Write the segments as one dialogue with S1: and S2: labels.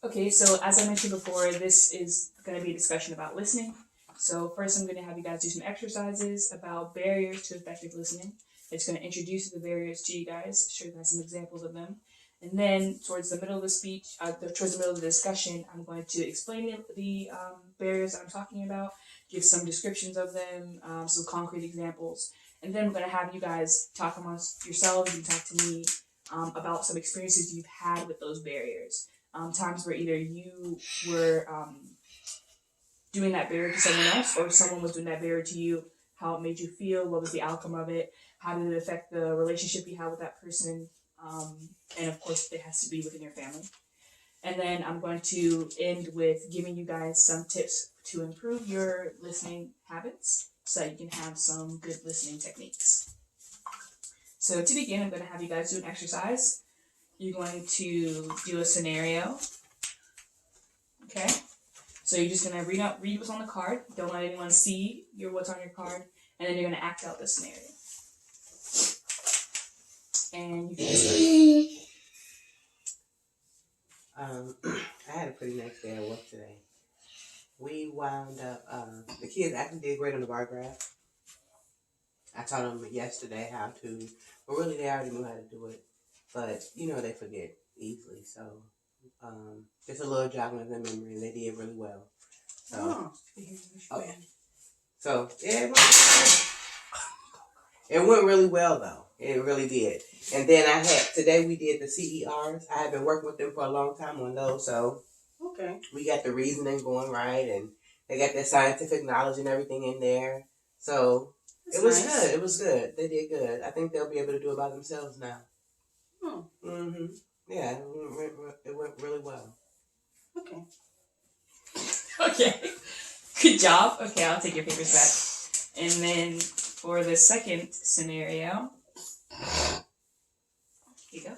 S1: Okay, so as I mentioned before, this is going to be a discussion about listening. So first, I'm going to have you guys do some exercises about barriers to effective listening. It's going to introduce the barriers to you guys, show you guys some examples of them, and then towards the middle of the speech, towards the middle of the discussion, I'm going to explain the barriers I'm talking about, give some descriptions of them, some concrete examples, and then I'm going to have you guys talk amongst yourselves and talk to me about some experiences you've had with those barriers. Times where either you were doing that barrier to someone else or someone was doing that barrier to you, how it made you feel, what was the outcome of it, how did it affect the relationship you had with that person, and of course, it has to be within your family. And then I'm going to end with giving you guys some tips to improve your listening habits so that you can have some good listening techniques. So to begin, I'm going to have you guys do an exercise. You're going to do a scenario. Okay? So you're just going to read what's on the card. Don't let anyone see what's on your card. And then you're going to act out the scenario. And you can start.
S2: I had a pretty nice day at work today. We wound up, the kids actually did great on the bar graph. I taught them yesterday how to, but really they already knew how to do it. But, they forget easily. So, just a little jogging of their memory, and they did really well. So, So, yeah, it went really well, though. It really did. And then today we did the CERs. I have been working with them for a long time on those, so
S3: okay,
S2: we got the reasoning going right, and they got their scientific knowledge and everything in there. So, it was nice. Good. It was good. They did good. I think they'll be able to do it by themselves now.
S3: Oh.
S2: Mm-hmm. Yeah, it went really well.
S3: Okay.
S1: Okay. Good job. Okay, I'll take your papers back. And then for the second scenario, here you go.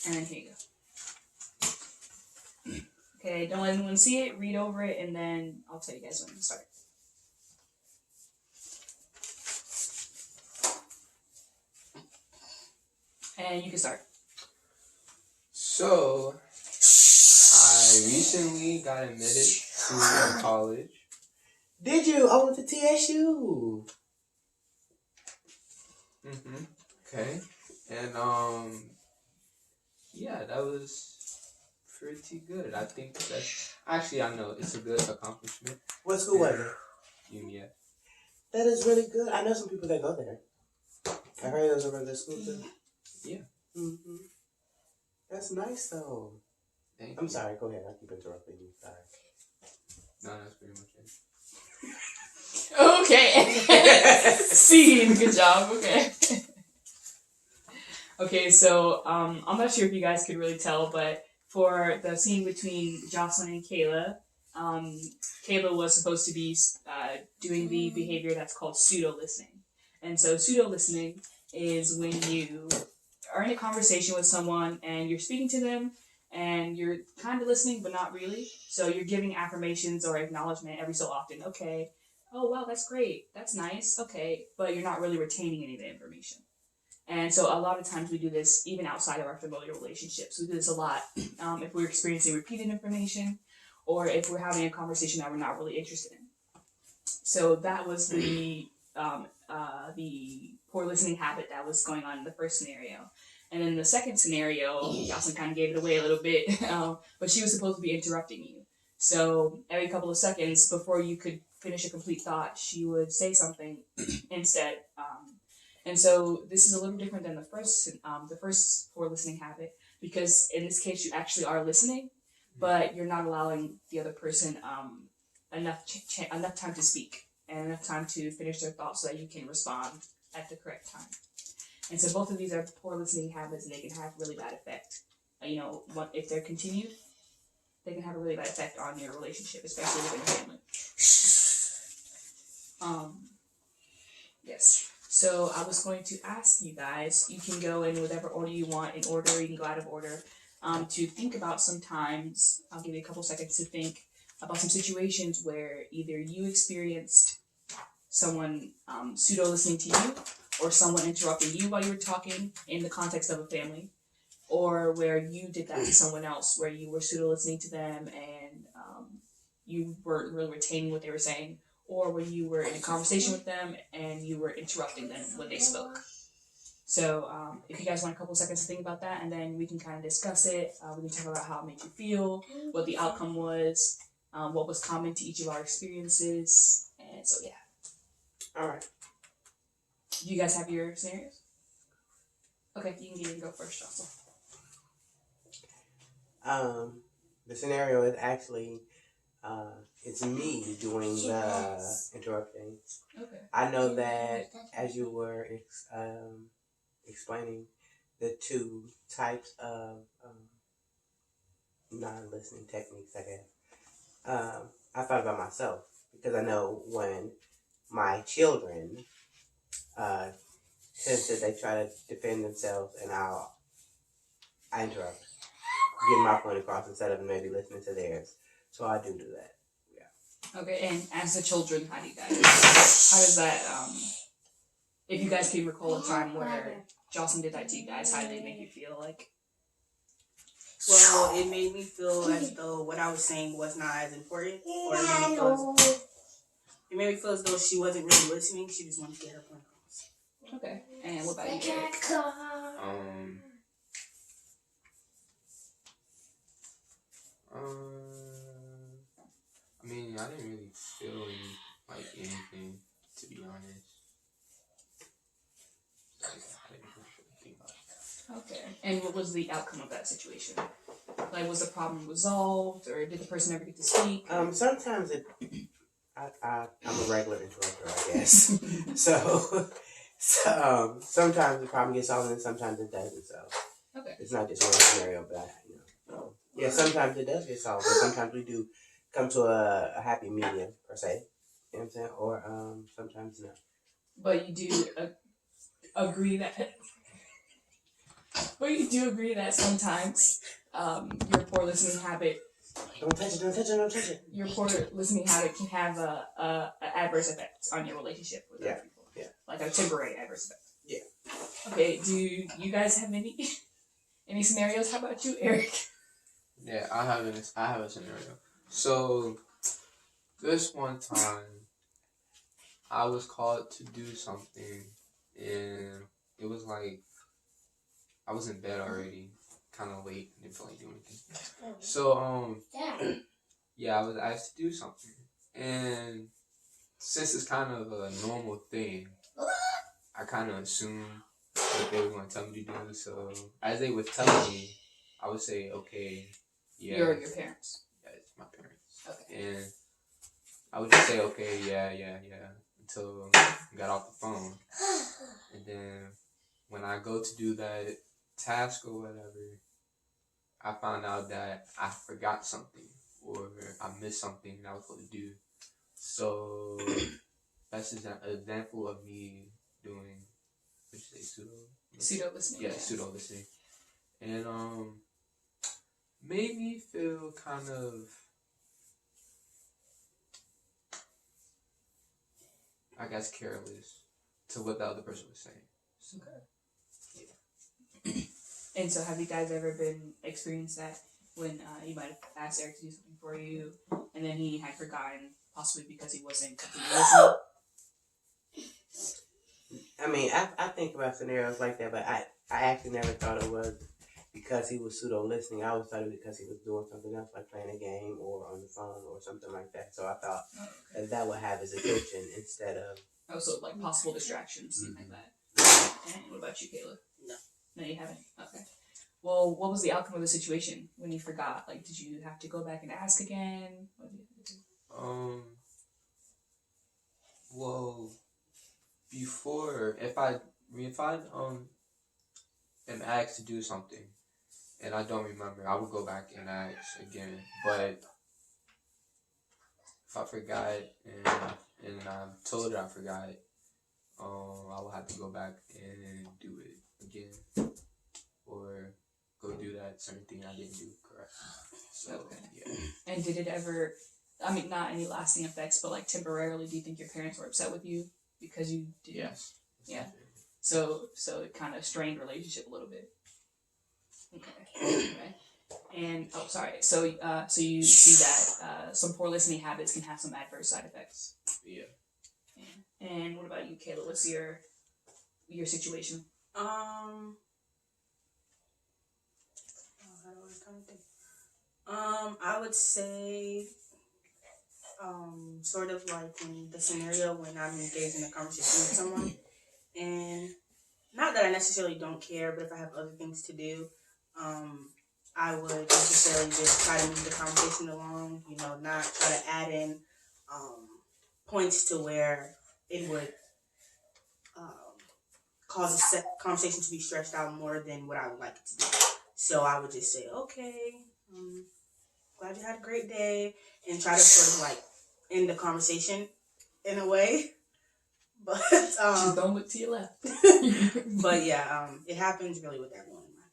S1: And then here you go. Okay, don't let anyone see it. Read over it, and then I'll tell you guys when to start. And you can start.
S4: So, I recently got admitted to college.
S2: Did you? I went to TSU.
S4: Okay. And, yeah, that was pretty good. I think actually, I know it's a good accomplishment.
S2: What school was it?
S4: UNIF.
S2: That is really good. I know some people that go there. I heard it was a really good school, too.
S4: Yeah.
S2: Mm-hmm. That's nice, though.
S4: Thank
S2: I'm
S4: you.
S2: sorry. Go ahead. I keep interrupting you. Sorry.
S4: No, that's pretty much
S1: Okay.
S4: it.
S1: Scene. Good job. Okay. Okay, so I'm not sure if you guys could really tell, but for the scene between Jocelyn and Jaylah, Jaylah was supposed to be doing the behavior that's called pseudo-listening. And so pseudo-listening is when you are in a conversation with someone and you're speaking to them and you're kind of listening but not really. So you're giving affirmations or acknowledgement every so often. Okay, oh wow, that's great, that's nice, okay, but you're not really retaining any of the information. And so a lot of times we do this even outside of our familiar relationships. We do this a lot if we're experiencing repeated information or if we're having a conversation that we're not really interested in. So that was the poor listening habit that was going on in the first scenario. And then the second scenario, Jocelyn kind of gave it away a little bit, but she was supposed to be interrupting you. So every couple of seconds before you could finish a complete thought, she would say something instead. And so this is a little different than the first poor listening habit, because in this case you actually are listening, but you're not allowing the other person enough time to speak and enough time to finish their thoughts so that you can respond at the correct time. And so both of these are poor listening habits, and they can have really bad effect. If they're continued, they can have a really bad effect on your relationship, especially within your family. Yes. So I was going to ask you guys, you can go in whatever order you want, in order, you can go out of order, to think about sometimes, I'll give you a couple seconds to think about some situations where either you experienced someone pseudo-listening to you, or someone interrupting you while you were talking in the context of a family. or where you did that to someone else, where you were pseudo listening to them and you weren't really retaining what they were saying, or when you were in a conversation with them and you were interrupting them when they spoke. So if you guys want a couple seconds to think about that, and then we can kind of discuss it. We can talk about how it made you feel, what the outcome was, what was common to each of our experiences, and so yeah.
S2: All right.
S1: Do you guys have your scenarios? Okay, you can go first, Jocelyn.
S2: The scenario is actually it's me doing the interrupting.
S1: Okay.
S2: I know that as you were explaining the two types of non-listening techniques, I guess, I thought about myself because I know when my children tend to they try to defend themselves and I interrupt, getting my point across instead of maybe listening to theirs. So I do that. Yeah.
S1: Okay, and as the children, how does that, if you guys can recall a time where Jocelyn did that to you guys, how did it make you feel like?
S3: Well, it made me feel as though what I was saying was not as important, or it made me feel as though she wasn't really listening. She just wanted to get her point across.
S1: Okay, and what about you, Eric?
S4: I mean, I didn't really feel anything, to be honest. I didn't really think about it.
S1: Okay, and what was the outcome of that situation? Like, was the problem resolved, or did the person ever get to speak?
S2: Sometimes I'm a regular interrupter, I guess. so sometimes the problem gets solved and sometimes it doesn't. So
S1: Okay.
S2: It's not just one scenario, but yeah, sometimes it does get solved, but sometimes we do come to a happy medium per se. You know what I'm saying? Or sometimes not.
S1: But you do agree that. But you do agree that sometimes your poor listening habit.
S2: Don't touch it! Don't touch it! Don't touch it!
S1: Your poor listening habit can have a adverse effect on your relationship with other people.
S2: Yeah.
S1: Like a temporary adverse effect.
S2: Yeah.
S1: Okay. Do you guys have any scenarios? How about you, Eric?
S4: Yeah, I have a scenario. So this one time, I was called to do something, and it was like I was in bed already, kind of late, didn't feel like doing anything. So yeah, I was asked to do something, and since it's kind of a normal thing, I kind of assumed what they were going to tell me to do. So as they would tell me, I would say, okay, yeah.
S1: Your parents.
S4: Yeah, it's my parents.
S1: Okay.
S4: And I would just say, okay, yeah, until I got off the phone. And then when I go to do that task or whatever, I found out that I forgot something or I missed something that I was supposed to do. So that's just an example of me doing, what you say,
S1: pseudo listening.
S4: Yeah, pseudo listening. And made me feel kind of I guess careless to what the other person was saying. So,
S1: okay. And so have you guys ever experienced that when you might have asked Eric to do something for you and then he had forgotten, possibly because he wasn't completely listening?
S2: I mean, I think about scenarios like that, but I actually never thought it was because he was pseudo listening. I always thought it was because he was doing something else, like playing a game or on the phone or something like that. So I thought that would have his attention instead of.
S1: Oh, so like possible distractions, something like that. And what about you, Kayla? No, you haven't? Okay. Well, what was the outcome of the situation when you forgot? Like, did you have to go back and ask again? What did you have to do?
S4: Well, before, if I am asked to do something and I don't remember, I would go back and ask again. But if I forgot and I'm told that I forgot, I will have to go back and do it again, or go do that certain thing I didn't do correctly. So yeah.
S1: And did it ever? I mean, not any lasting effects, but like temporarily, do you think your parents were upset with you because you did?
S4: Yes.
S1: Yeah. So it kind of strained relationship a little bit. Okay. And so you see that some poor listening habits can have some adverse side effects.
S4: Yeah.
S1: And what about you, Kayla? What's your situation?
S3: I would say, sort of like in the scenario when I'm engaged in a conversation with someone, and not that I necessarily don't care, but if I have other things to do, I would necessarily just try to move the conversation along, not try to add in points to where it would cause a conversation to be stretched out more than what I would like it to be. So I would just say, okay, glad you had a great day, and try to sort of like end the conversation in a way. But
S1: just don't look to your left.
S3: But yeah, it happens really with everyone in my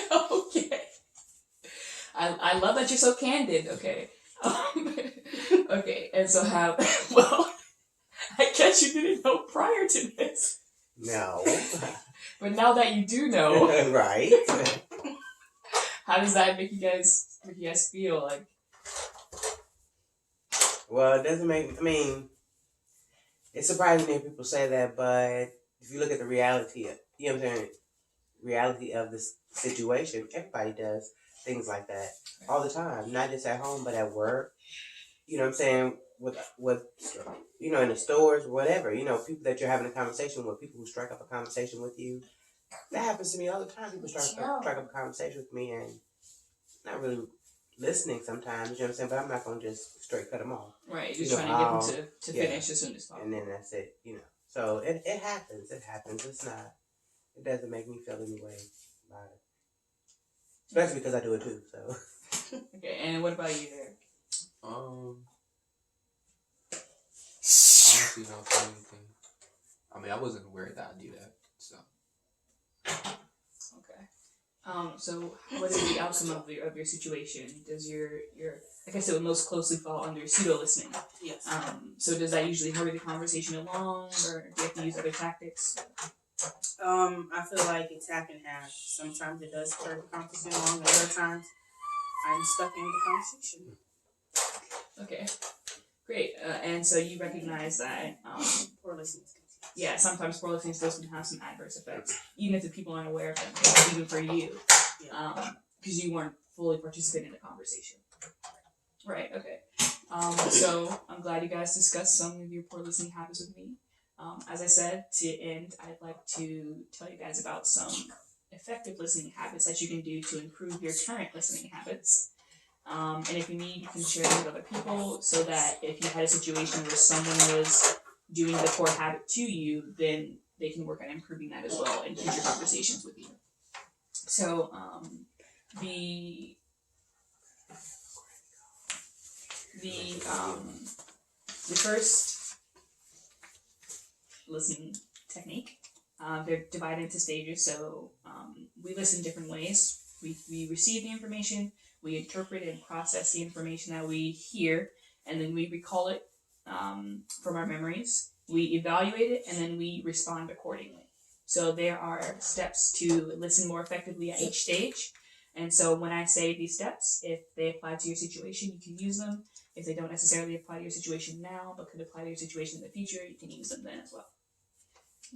S1: family. Okay. I love that you're so candid. Okay. Okay, and so I guess you didn't know prior to this.
S2: No.
S1: But now that you do know,
S2: right?
S1: How does that make you guys feel like?
S2: Well, it doesn't make. I mean, it's surprising that people say that, but if you look at the reality, what I'm saying, reality of this situation, everybody does things like that all the time. Not just at home, but at work. You know what I'm saying? With in the stores, whatever. People that you're having a conversation with, people who strike up a conversation with you. That happens to me all the time. People strike up a conversation with me and not really listening sometimes, you know what I'm saying? But I'm not going to just straight cut them off.
S1: Right, just trying to get them to finish as soon as possible.
S2: And then that's it, So it happens. It happens. It doesn't make me feel any way about it. Especially because I do it too, so.
S1: Okay, and what about you there?
S4: Honestly, not for anything. I mean, I wasn't aware that I do that, so.
S1: Okay. So what is the outcome of your situation? Does your I guess it would most closely fall under pseudo listening.
S3: Yes.
S1: So does that usually hurry the conversation along, or do you have to use other tactics?
S3: I feel like it's half and half. Sometimes it does hurry the conversation along, and other times I'm stuck in the conversation.
S1: Okay. Great. And so you recognize that
S3: poor listening.
S1: Yeah, sometimes poor listening skills can have some adverse effects, even if the people aren't aware of them, even for you, because you weren't fully participating in the conversation. Right, okay. So I'm glad you guys discussed some of your poor listening habits with me. As I said, to end, I'd like to tell you guys about some effective listening habits that you can do to improve your current listening habits. And if you need, you can share them with other people so that if you had a situation where someone was doing the poor habit to you, then they can work on improving that as well in future conversations with you. So the first listening technique, they're divided into stages. So we listen different ways. We receive the information, we interpret and process the information that we hear, and then we recall it from our memories. We evaluate it, and then we respond accordingly. So there are steps to listen more effectively at each stage. And so when I say these steps, if they apply to your situation, you can use them. If they don't necessarily apply to your situation now, but could apply to your situation in the future, you can use them then as well.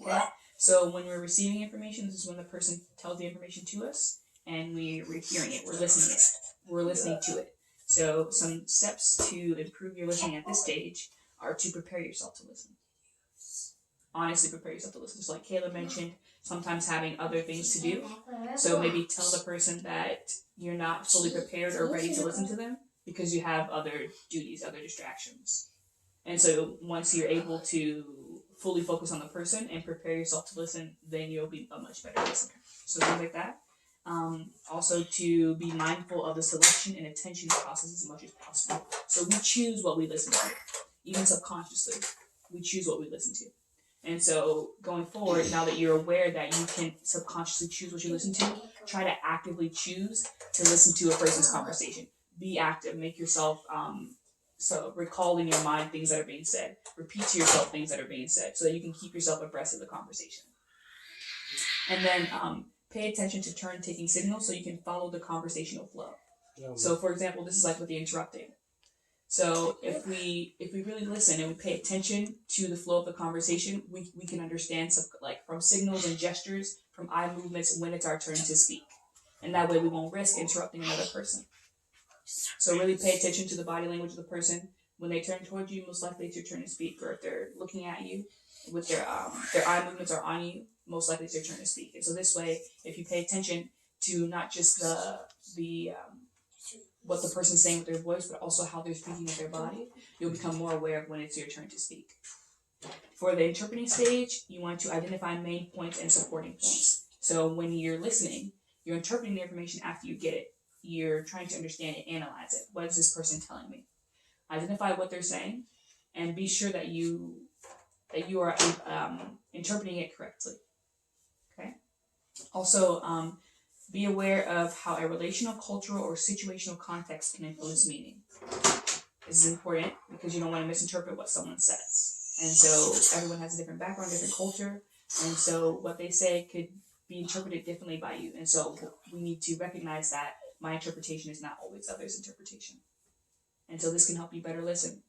S1: Okay? So when we're receiving information, this is when the person tells the information to us, and we're hearing it, we're listening to it. So some steps to improve your listening at this stage are to prepare yourself to listen. Honestly, prepare yourself to listen. Just like Kayla mentioned, sometimes having other things to do. So maybe tell the person that you're not fully prepared or ready to listen to them because you have other duties, other distractions. And so once you're able to fully focus on the person and prepare yourself to listen, then you'll be a much better listener. So things like that. Also to be mindful of the selection and attention process as much as possible. So we choose what we listen to, even subconsciously. We choose what we listen to. And so going forward, now that you're aware that you can subconsciously choose what you listen to, try to actively choose to listen to a person's conversation. Be active. Make yourself so recall in your mind things that are being said. Repeat to yourself things that are being said so that you can keep yourself abreast of the conversation. And then pay attention to turn-taking signals so you can follow the conversational flow.
S2: Yeah.
S1: So, for example, this is like with the interrupting. So if we really listen and we pay attention to the flow of the conversation, we can understand some, like from signals and gestures, from eye movements when it's our turn to speak. And that way we won't risk interrupting another person. So really pay attention to the body language of the person. When they turn towards you, most likely it's your turn to speak. Or if they're looking at you with their eye movements are on you, most likely it's your turn to speak. And so this way, if you pay attention to not just the what the person's saying with their voice, but also how they're speaking with their body, you'll become more aware of when it's your turn to speak. For the interpreting stage, you want to identify main points and supporting points. So when you're listening, you're interpreting the information after you get it. You're trying to understand it, analyze it. What is this person telling me? Identify what they're saying, and be sure that you are interpreting it correctly. Okay. Also, be aware of how a relational, cultural, or situational context can influence meaning. This is important because you don't want to misinterpret what someone says. And so everyone has a different background, different culture, and so what they say could be interpreted differently by you. And so we need to recognize that my interpretation is not always others' interpretation. And so this can help you better listen.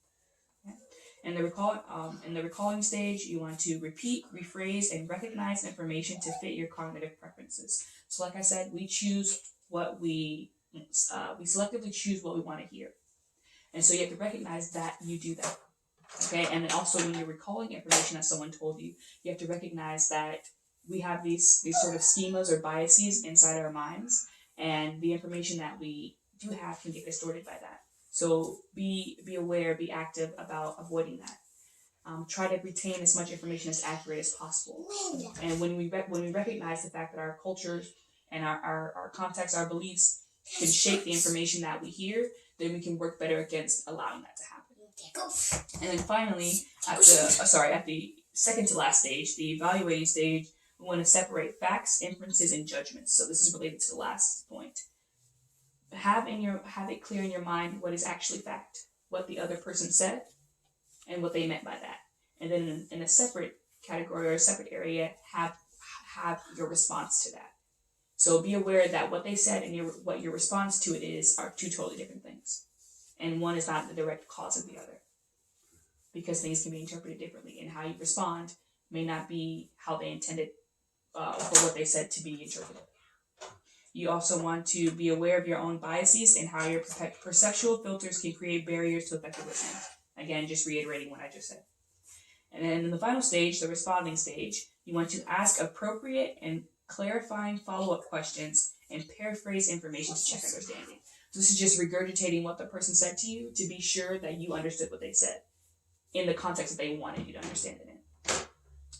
S1: Okay? In the recalling stage, you want to repeat, rephrase, and recognize information to fit your cognitive preferences. So like I said, we choose what we selectively choose what we want to hear. And so you have to recognize that you do that. Okay, and then also when you're recalling information that someone told you, you have to recognize that we have these sort of schemas or biases inside our minds, and the information that we do have can get distorted by that. So be aware, be active about avoiding that. Try to retain as much information as accurate as possible. And when we recognize the fact that our cultures and our context, our beliefs can shape the information that we hear, then we can work better against allowing that to happen. And then finally, at the second to last stage, the evaluating stage, we want to separate facts, inferences, and judgments. So this is related to the last point. Have it clear in your mind what is actually fact, what the other person said, and what they meant by that. And then in a separate category or a separate area, have your response to that. So be aware that what they said and what your response to it is are two totally different things. And one is not the direct cause of the other. Because things can be interpreted differently, and how you respond may not be how they intended for what they said to be interpreted. You also want to be aware of your own biases and how your perceptual filters can create barriers to effective listening. Again, just reiterating what I just said. And then in the final stage, the responding stage, you want to ask appropriate and clarifying follow-up questions and paraphrase information to check understanding. So this is just regurgitating what the person said to you to be sure that you understood what they said in the context that they wanted you to understand it in.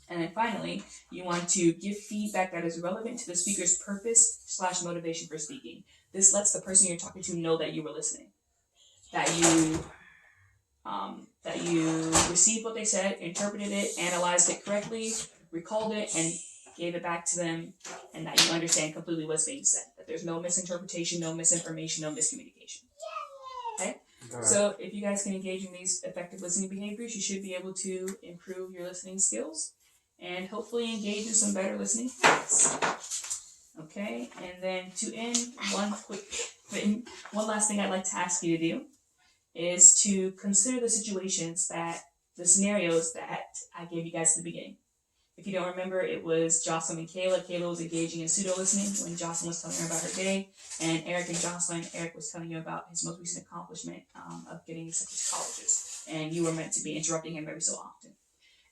S1: And then finally, you want to give feedback that is relevant to the speaker's purpose / motivation for speaking. This lets the person you're talking to know that you were listening, that you received what they said, interpreted it, analyzed it correctly, recalled it, and gave it back to them, and that you understand completely what's being said. That there's no misinterpretation, no misinformation, no miscommunication. Okay? Right. So if you guys can engage in these effective listening behaviors, you should be able to improve your listening skills and hopefully engage in some better listening habits. Okay, and then to end, one last thing I'd like to ask you to do is to consider the scenarios that I gave you guys at the beginning. If you don't remember, it was Jocelyn and Kayla. Kayla was engaging in pseudo-listening when Jocelyn was telling her about her day, and Eric and Jocelyn. Eric was telling you about his most recent accomplishment of getting accepted to colleges, and you were meant to be interrupting him every so often.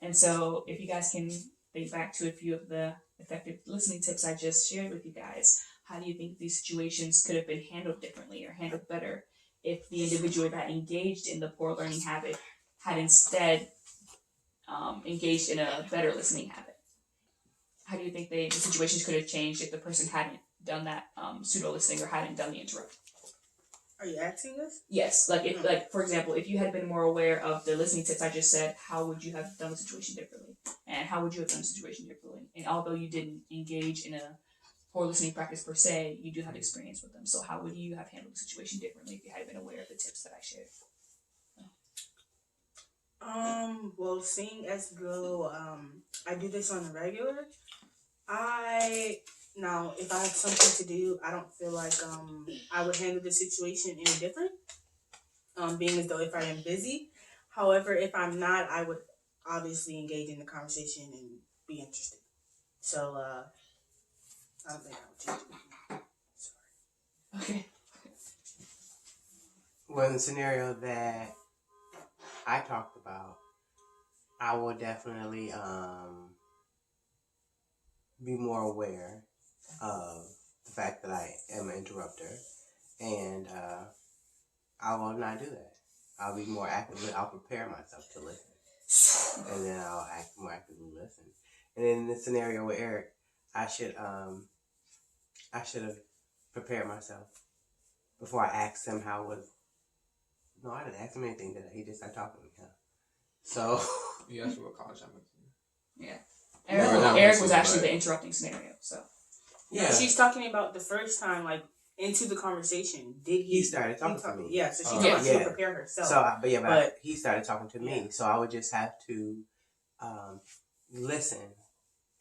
S1: And so if you guys can think back to a few of the effective listening tips I just shared with you guys, how do you think these situations could have been handled differently or handled better if the individual that engaged in the poor learning habit had instead engaged in a better listening habit? How do you think the situations could have changed if the person hadn't done that pseudo-listening or hadn't done the interrupt?
S3: Are you asking this?
S1: Yes. For example, if you had been more aware of the listening tips I just said, how would you have done the situation differently? And how would you have done the situation differently? And although you didn't engage in a poor listening practice per se, you do have experience with them. So how would you have handled the situation differently if you had been aware of the tips that I shared?
S3: Well, seeing as though I do this on the regular, I Now, if I have something to do, I don't feel like I would handle the situation any different. Being as though if I am busy. However, if I'm not, I would obviously engage in the conversation and be interested. So I don't think I would change it. Sorry.
S1: Okay.
S2: Well, in the scenario that I talked about, I will definitely be more aware of the fact that I am an interrupter, and I will not do that. I'll be more actively. I'll prepare myself to listen, and then I'll more actively listen. And in the scenario with Eric, I should have prepared myself before I asked him how was. No, I didn't ask him anything, did I? He just started talking to me. Huh? So
S4: You asked me what college I went to.
S1: Yeah.
S2: No,
S1: Eric was actually the interrupting scenario. So.
S3: Yeah, she's talking about the first time, like into the conversation. Did
S2: he started talking to me.
S3: Yeah, so she
S1: Yeah.
S3: she would prepare herself.
S2: So, but he started talking to me,
S3: Yeah.
S2: so I would just have to listen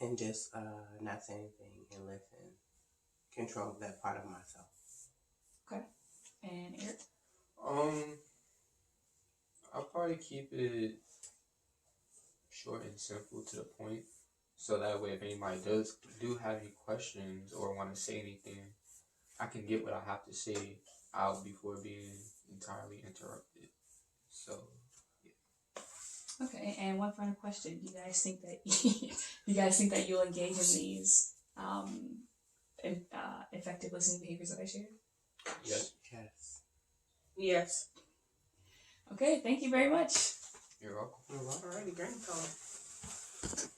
S2: and just not say anything and listen, control that part of myself.
S1: Okay. And Eric?
S4: I'll probably keep it short and simple to the point, so that way if anybody do have any questions or want to say anything, I can get what I have to say out before being entirely interrupted. So
S1: Okay, and one final question: Do you guys think that you'll engage in these effective listening behaviors that I shared?
S4: yes,
S3: Yes.
S1: Okay, thank you very much.
S4: you're welcome.
S3: Alrighty, great call.